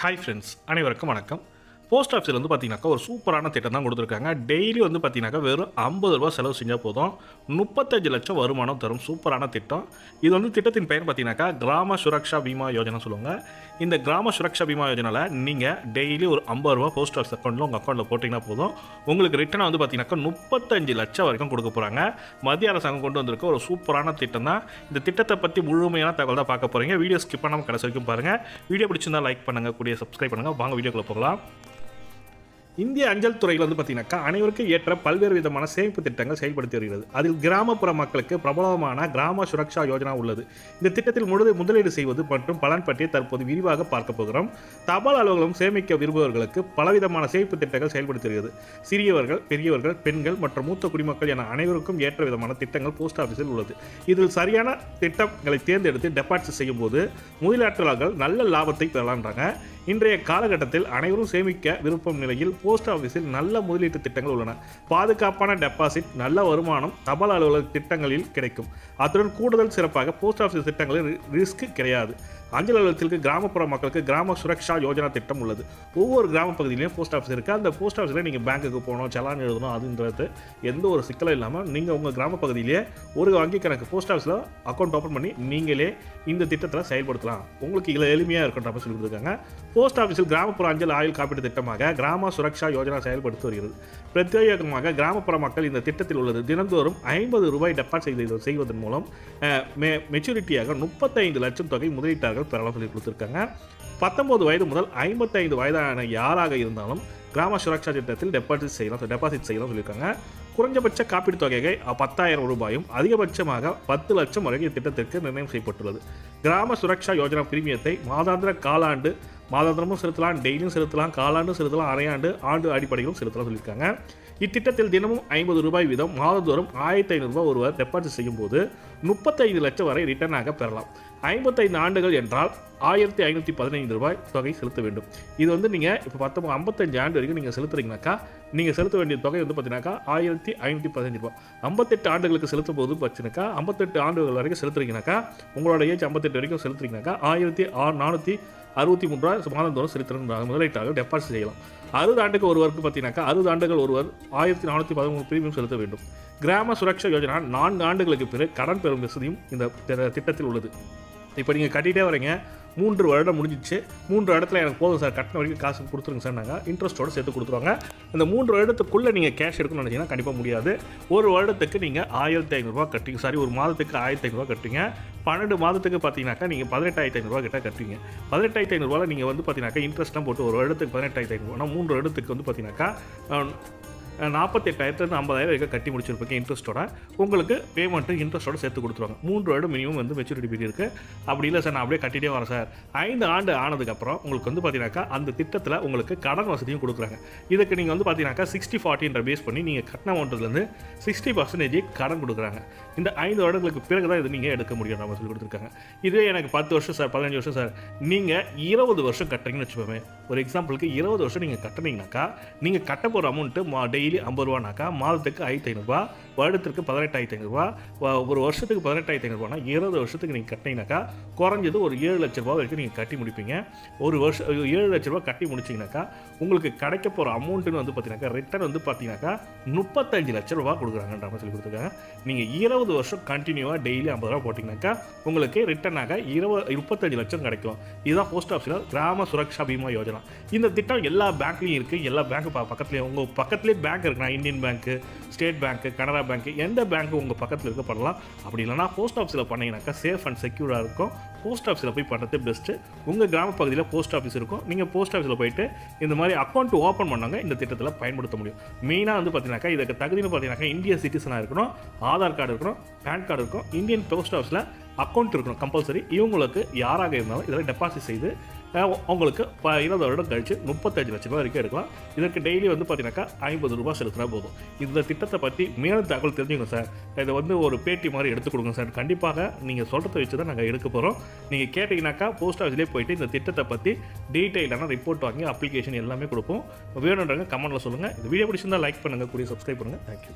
Hi friends, அனைவருக்கும் வணக்கம். Post ஆஃபீஸில் வந்து பார்த்தீங்கன்னாக்கா ஒரு சூப்பரான திட்டம் தான் கொடுத்துருக்காங்க. டெய்லி வந்து பார்த்தீங்கன்னாக்கா வெறும் ரூ. 50 செலவு செஞ்சால் போதும், 35 லட்சம் வருமானம் தரும் சூப்பரான திட்டம். இது வந்து திட்டத்தின் பெயர் பார்த்தீங்கன்னாக்கா கிராம சுரக்ஷா பீமா யோஜனா சொல்லுவாங்க. இந்த கிராம சுரக்ஷா பீமா யோஜனாவில் நீங்கள் டெய்லி ஒரு ரூ. 50 போஸ்ட் ஆஃபீஸ் அக்கௌண்ட்டில் உங்கள் அக்கௌண்ட்டில் போட்டிங்கன்னா போதும், உங்களுக்கு ரிட்டர்ன் வந்து பார்த்தீங்கன்னாக்கா 35 லட்சம் வரைக்கும் கொடுக்க போகிறாங்க. மத்திய அரசாங்கம் கொண்டு வந்திருக்க ஒரு சூப்பரான திட்டம் தான். இந்த திட்டத்தை பற்றி முழுமையான தகவல் தான் பார்க்க போகிறீங்க. வீடியோ ஸ்கிப் பண்ணாமல் கடைசி வரைக்கும் பாருங்கள். வீடியோ பிடிச்சிருந்தால் லைக் பண்ணுங்கள், கூடிய சப்ஸ்கிரைப் பண்ணுங்கள். வாங்க வீடியோக்குள்ளே போகலாம். இந்திய அஞ்சல் துறையில் வந்து பார்த்தீங்கன்னாக்கா அனைவருக்கும் ஏற்ற பல்வேறு விதமான சேமிப்பு திட்டங்கள் செயல்படுத்தி வருகிறது. அதில் கிராமப்புற மக்களுக்கு பிரபலமான கிராம சுரக்ஷா யோஜனா உள்ளது. இந்த திட்டத்தில் முதலீடு செய்வது மற்றும் பலன் பற்றி தற்போது விரிவாக பார்க்க போகிறோம். தபால் அலுவலகம் சேமிக்க விரும்புபவர்களுக்கு பலவிதமான சேமிப்பு திட்டங்கள் செயல்படுத்தி வருகிறது. சிறியவர்கள், பெரியவர்கள், பெண்கள் மற்றும் மூத்த குடிமக்கள் என அனைவருக்கும் ஏற்ற விதமான திட்டங்கள் போஸ்ட் ஆஃபீஸில் உள்ளது. இதில் சரியான திட்டங்களை தேர்ந்தெடுத்து டெபாசிட் செய்யும் போது முதலீட்டாளர்கள் நல்ல லாபத்தை பெறலான்றாங்க. இன்றைய காலகட்டத்தில் அனைவரும் சேமிக்க விருப்பம் நிலையில் போஸ்ட் ஆஃபீஸில் நல்ல முதலீட்டு திட்டங்கள் உள்ளன. பாதுகாப்பான டெபாசிட், நல்ல வருமானம் தபால் அலுவலக திட்டங்களில் கிடைக்கும். அத்துடன் கூடுதல் சிறப்பாக போஸ்ட் ஆஃபீஸ் திட்டங்களில் ரிஸ்க் கிடையாது. அஞ்சல் அலுவலகத்திற்கு கிராமப்புற மக்களுக்கு கிராம சுரக்ஷா யோஜனா திட்டம் உள்ளது. ஒவ்வொரு கிராம பகுதியிலையும் போஸ்ட் ஆஃபீஸ் இருக்குது. அந்த போஸ்ட் ஆஃபீஸில் நீங்கள் பேங்க்குக்கு போகணும், செலான் எழுதணும், அதுன்றது எந்த ஒரு சிக்கலும் இல்லாமல் நீங்கள் உங்கள் கிராம பகுதியிலேயே ஒரு வங்கி கணக்கு போஸ்ட் ஆஃபீஸில் அக்கௌண்ட் ஓப்பன் பண்ணி நீங்களே இந்த திட்டத்தில் செயல்படுத்தலாம். உங்களுக்கு இதில் எளிமையாக இருக்குன்ற சொல்லி கொடுத்துருக்காங்க. போஸ்ட் ஆஃபீஸில் கிராமப்புற அஞ்சல் ஆயுள் காப்பீட்டு திட்டமாக கிராம சுரக்ஷா யோஜனா செயல்படுத்தி வருகிறது. பிரத்யேகமாக கிராமப்புற மக்கள் இந்த திட்டத்தில் உள்ளது. தினந்தோறும் ரூ. 50 டெபாசிட் செய்வதன் மூலம் மெச்சூரிட்டியாக 35 லட்சம் தொகை முதலீட்டாளர்கள் பெறலாம் சொல்லி கொடுத்துருக்காங்க. 19 வயது முதல் 55 வயதான யாராக இருந்தாலும் கிராம சுரக்ஷா திட்டத்தில் டெபாசிட் செய்யலாம் சொல்லியிருக்காங்க. குறைஞ்சபட்ச காப்பீடு தொகையை 10,000 ரூபாயும் அதிகபட்சமாக 10 லட்சம் வரை திட்டத்திற்கு நிர்ணயம் செய்யப்பட்டுள்ளது. கிராம சுரக்ஷா யோஜனா பிரீமியத்தை மாதாந்திர, காலாண்டு, மாதாந்திரமும் செலுத்தலாம், டெய்லியும் செலுத்தலாம், காலாண்டு செலுத்தலாம், அரையாண்டு, ஆண்டு அடிப்படையிலும் செலுத்தலாம் சொல்லியிருக்காங்க. இத்திட்டத்தில் தினமும் ரூ. 50 வீதம் மாதந்தோறும் ரூ. 1,500 ஒருவர் டெபாசிட் செய்யும் போது 35 லட்சம் வரை ரிட்டர்னாக பெறலாம். 55 ஆண்டுகள் என்றால் ரூ. 1,515 தொகை செலுத்த வேண்டும். இது வந்து நீங்கள் இப்போ 55 ஆண்டு வரைக்கும் நீங்கள் செலுத்துறீங்கனாக்கா நீங்கள் செலுத்த வேண்டிய தொகை வந்து பார்த்தீங்கன்னாக்கா ரூ. 1,515. 58 ஆண்டுகளுக்கு செலுத்தும் போது பார்த்தீங்கன்னாக்கா 58 ஆண்டுகள் வரைக்கும் செலுத்துறீங்கனாக்கா உங்களோட ஏஜ் 58 வரைக்கும் செலுத்துறீங்கனாக்கா ரூ. 1,463 மாதந்தோறும் செலுத்துகிற முதலீட்டாளர்கள் டெபாசிட் செய்யலாம். 60 ஆண்டுக்கு ஒருவருக்கு பார்த்தீங்கன்னாக்கா 60 ஆண்டுகள் ஒருவர் 1,413 பிரீமியம் செலுத்த வேண்டும். கிராம சுரக்ஷா யோஜனா 4 ஆண்டுகளுக்கு பிறகு கடன் பெறும் வசதியும் இந்த திட்டத்தில் உள்ளது. இப்போ நீங்கள் கட்டிகிட்டே வரீங்க, 3 வருடம் முடிஞ்சிச்சு, 3 வருடத்தில் எனக்கு போதும் சார், கட்டின வரைக்கும் காசு கொடுத்துருங்க சார், நாங்கள் இன்ட்ரெஸ்ட்டோடு சேர்த்து கொடுத்துருவாங்க. இந்த 3 வருடத்துக்குள்ளே நீங்கள் கேஷ் எடுக்கணும்னு நினச்சிங்கன்னா கண்டிப்பாக முடியாது. ஒரு வருடத்துக்கு நீங்கள் ரூ. 1,500 கட்டிங்க, சாரி ஒரு மாதத்துக்கு ரூ. 1,500 கட்டுறீங்க. 12 மாதத்துக்கு பார்த்தீங்கன்னாக்கா நீங்கள் ரூ. 18,500 கிட்ட கட்டுவீங்க. ரூ. 18,500 நீங்கள் வந்து பார்த்தீங்கன்னாக்கா இன்ட்ரெஸ்ட்லாம் போட்டு ஒரு வருடத்துக்கு 18,500, 3 வருடத்துக்கு வந்து பார்த்தீங்கன்னாக்கா 48,000 50,000 வரைக்கும் கட்டி முடிச்சிருப்பீங்க இன்ட்ரெஸ்ட்டோட. உங்களுக்கு பேமெண்ட்டு இன்ட்ரெஸ்ட்டோட சேர்த்து கொடுத்துருவாங்க. 3 வருடம் மினிமம் வந்து மெச்சூரிட்டி பீரியட் இருக்குது. அப்படி இல்லை சார் நான் அப்படியே கட்டிகிட்டே வரேன் சார், 5 ஆண்டு ஆனதுக்கப்புறம் உங்களுக்கு வந்து பார்த்தீங்கன்னாக்கா அந்த திட்டத்தில் உங்களுக்கு கடன் வசதியும் கொடுக்குறாங்க. இதுக்கு நீங்கள் வந்து பார்த்தீங்கன்னாக்கா 60-40 பேஸ் பண்ணி நீங்கள் கட்டின அமௌண்ட்லேருந்து 60% கடன் கொடுக்குறாங்க. இந்த 5 வருடங்களுக்கு பிறகு தான் இது நீங்கள் எடுக்க முடியும் நம்ம சொல்லி கொடுத்துருக்காங்க. இதே எனக்கு 10 வருஷம் சார், 15 வருஷம் சார், நீங்கள் 20 வருஷம் கட்டுறீங்கன்னு வச்சுப்போமே, ஒரு எக்ஸாம்பிளுக்கு 20 வருஷம் நீங்கள் கட்டினீங்கன்னாக்கா நீங்கள் கட்ட போகிற அமௌண்ட்டு டெய்லி ரூ. 50 மாதத்துக்கு ரூ. 5,500, வருடத்திற்கு ரூ. 18,500, ஒரு வருஷத்துக்கு ரூ. 18,500, 20 வருஷத்துக்கு நீங்கள் கட்டினீங்கன்னாக்கா குறைஞ்சது ஒரு ரூ. 7 லட்சம் வரைக்கும் நீங்கள் கட்டி முடிப்பீங்க. ஒரு வருஷம் ரூ. 7 லட்சம் கட்டி முடிச்சிங்கனாக்கா உங்களுக்கு கிடைக்க போகிற அமௌண்ட்டுன்னு வந்து பார்த்தீங்கன்னாக்கா ரிட்டர்ன் வந்து பார்த்தீங்கன்னாக்கா ரூ. 35 லட்சம் கொடுக்குறாங்கன்ற மாதிரி சொல்லி கொடுத்துருக்காங்க. நீங்கள் 20 வருஷம் கண்டினியூவாக டெய்லி ரூ. 50 போட்டிங்கனாக்கா உங்களுக்கு ரிட்டர்னாக 35 லட்சம் கிடைக்கும். இதுதான் போஸ்ட் ஆஃபீஸில் கிராம சுரக்ஷா பீமா யோஜனா. இந்த திட்டம் எல்லா பேங்க்லையும் இருக்குது. எல்லா பேங்க்கு பக்கத்துலேயே உங்கள் பக்கத்துலேயே பேங்க் இருக்குன்னா இந்தியன் பேங்க்கு, ஸ்டேட் பேங்க்கு, கனரா பேங்க்கு, எந்த பேங்க்கு உங்கள் பக்கத்தில் இருக்க பண்ணலாம். அப்படி இல்லைனா போஸ்ட் ஆஃபீஸில் பண்ணிங்கனாக்கா சேஃப் அண்ட் செக்யூராக இருக்கும். போஸ்ட் ஆஃபீஸில் போய் பண்ணுறது பெஸ்ட்டு. உங்கள் கிராம பகுதியில் போஸ்ட் ஆஃபீஸ் இருக்கும். நீங்கள் போஸ்ட் ஆஃபீஸில் போயிட்டு இந்த மாதிரி அக்கௌண்ட் ஓப்பன் பண்ணாங்க இந்த திட்டத்தில் பயன்படுத்த முடியும். மெயினாக வந்து பார்த்தீங்கன்னாக்கா இதுக்கு தகுதின்னு பார்த்தீங்கன்னாக்கா இந்திய சிட்டிசனாக இருக்கணும், ஆதார் கார்டு இருக்கணும், பேன் கார்டு இருக்கும், இந்தியன் போஸ்ட் ஆஃபீஸில் அக்கௌண்ட் இருக்கணும் கம்பல்சரி. இவங்களுக்கு யாராக இருந்தாலும் இதில் டெபாசிட் செய்து உங்களுக்கு 20 வருடம் கழிச்சு 35 லட்சம் ரூபாய் வரைக்கும் எடுக்கலாம். இதற்கு டெய்லி வந்து பார்த்தீங்கன்னாக்கா ரூ. 50 செலுத்தினா போதும். இந்த திட்டத்தை பற்றி மேலும் தகவல் தெரிஞ்சுக்கணும் சார், இதை வந்து ஒரு பேட்டி மாதிரி எடுத்து கொடுங்க சார். கண்டிப்பாக நீங்கள் சொல்கிறத வச்சு தான் நாங்கள் எடுக்க போகிறோம். நீங்கள் கேட்டிங்கனாக்கா போஸ்ட் ஆஃபீஸ்லேயே போயிட்டு இந்த திட்டத்தை பற்றி டீட்டெயிலான ரிப்போர்ட் வாங்கி அப்ளிகேஷன் எல்லாமே கொடுப்போம். வேணுன்றவங்க கமெண்ட்டில் சொல்லுங்கள். இந்த வீடியோ பிடிச்சிருந்தால் லைக் பண்ணுங்கள், கூடிய சப்ஸ்கிரைப் பண்ணுங்கள். தேங்க்யூ.